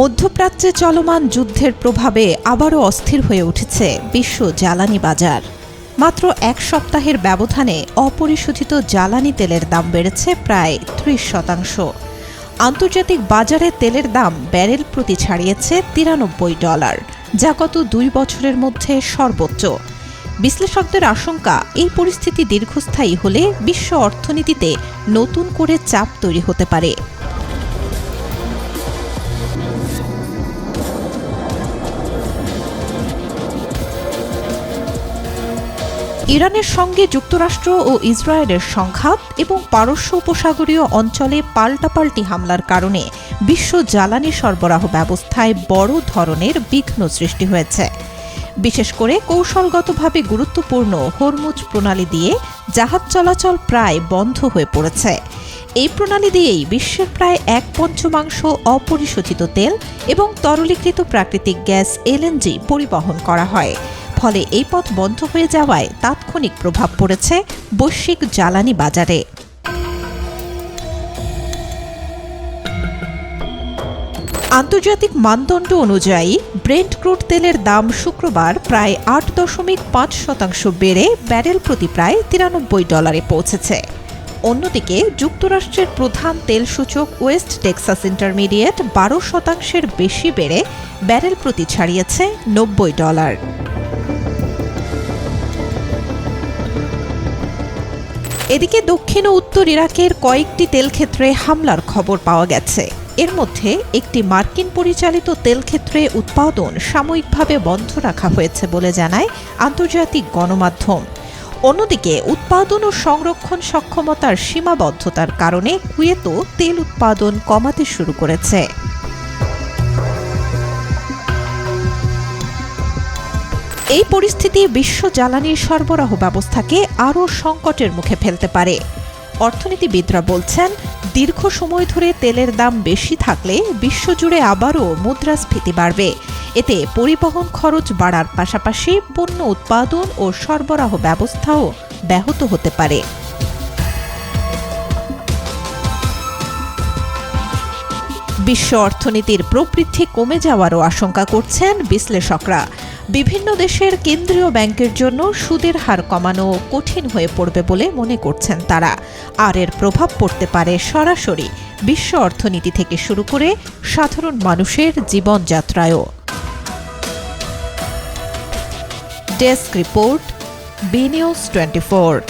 মধ্যপ্রাচ্যে চলমান যুদ্ধের প্রভাবে আবারও অস্থির হয়ে উঠেছে বিশ্ব জ্বালানি বাজার। মাত্র এক সপ্তাহের ব্যবধানে অপরিশোধিত জ্বালানি তেলের দাম বেড়েছে প্রায় ৩০%। আন্তর্জাতিক বাজারে তেলের দাম ব্যারেল প্রতি ছাড়িয়েছে $93, যা গত ২ বছরের মধ্যে সর্বোচ্চ। বিশ্লেষকদের আশঙ্কা, এই পরিস্থিতি দীর্ঘস্থায়ী হলে বিশ্ব অর্থনীতিতে নতুন করে চাপ তৈরি হতে পারে। ইরানের সঙ্গে যুক্তরাষ্ট্র ও ইসরায়েলের সংঘাত এবং পারস্য উপসাগরীয় অঞ্চলে পাল্টাপাল্টি হামলার কারণে বিশ্ব জ্বালানি সরবরাহ ব্যবস্থায় বড় ধরনের বিঘ্ন সৃষ্টি হয়েছে। বিশেষ করে কৌশলগতভাবে গুরুত্বপূর্ণ হরমুজ প্রণালী দিয়ে জাহাজ চলাচল প্রায় বন্ধ হয়ে পড়েছে। এই প্রণালী দিয়েই বিশ্বের প্রায় ১/৫ অপরিশোধিত তেল এবং তরলীকৃত প্রাকৃতিক গ্যাস এলএনজি পরিবহন করা হয়। ফলে এই পথ বন্ধ হয়ে যাওয়ায় তাৎক্ষণিক প্রভাব পড়েছে বৈশ্বিক জ্বালানি বাজারে। আন্তর্জাতিক মানদণ্ড অনুযায়ী ব্রেন্ট ক্রুড তেলের দাম শুক্রবার প্রায় ৮.৫% বেড়ে ব্যারেল প্রতি প্রায় $93 পৌঁছেছে। অন্যদিকে যুক্তরাষ্ট্রের প্রধান তেল সূচক ওয়েস্ট টেক্সাস ইন্টারমিডিয়েট ১২% বেশি বেড়ে ব্যারেল প্রতি ছাড়িয়েছে $৯০। এদিকে দক্ষিণ ও উত্তর ইরাকের কয়েকটি তেলক্ষেত্রে হামলার খবর পাওয়া গেছে। এর মধ্যে একটি মার্কিন পরিচালিত তেলক্ষেত্রে উৎপাদন সাময়িকভাবে বন্ধ রাখা হয়েছে বলে জানায় আন্তর্জাতিক গণমাধ্যম। অন্যদিকে উৎপাদন ও সংরক্ষণ সক্ষমতার সীমাবদ্ধতার কারণে কুয়েতও তেল উৎপাদন কমাতে শুরু করেছে। এই পরিস্থিতি বিশ্ব জ্বালানি সরবরাহ ব্যবস্থাকে আরও সংকটের মুখে ফেলতে পারে। অর্থনীতিবিদরা বলছেন, দীর্ঘ সময় ধরে তেলের দাম বেশি থাকলে বিশ্বজুড়ে আবারও মুদ্রাস্ফীতি বাড়বে। এতে পরিবহন খরচ বাড়ার পাশাপাশি পণ্য উৎপাদন ও সরবরাহ ব্যবস্থাও ব্যাহত হতে পারে। বিশ্ব অর্থনীতির প্রবৃদ্ধি কমে যাওয়ারও আশঙ্কা করছেন বিশ্লেষকরা। বিভিন্ন দেশের কেন্দ্রীয় ব্যাংকের জন্য সুদের হার কমানো কঠিন হয়ে পড়বে বলে মনে করছেন তারা। আর এর প্রভাব পড়তে পারে সরাসরি বিশ্ব অর্থনীতি থেকে শুরু করে সাধারণ মানুষের জীবনযাত্রায়ও। Desk report, B News 24।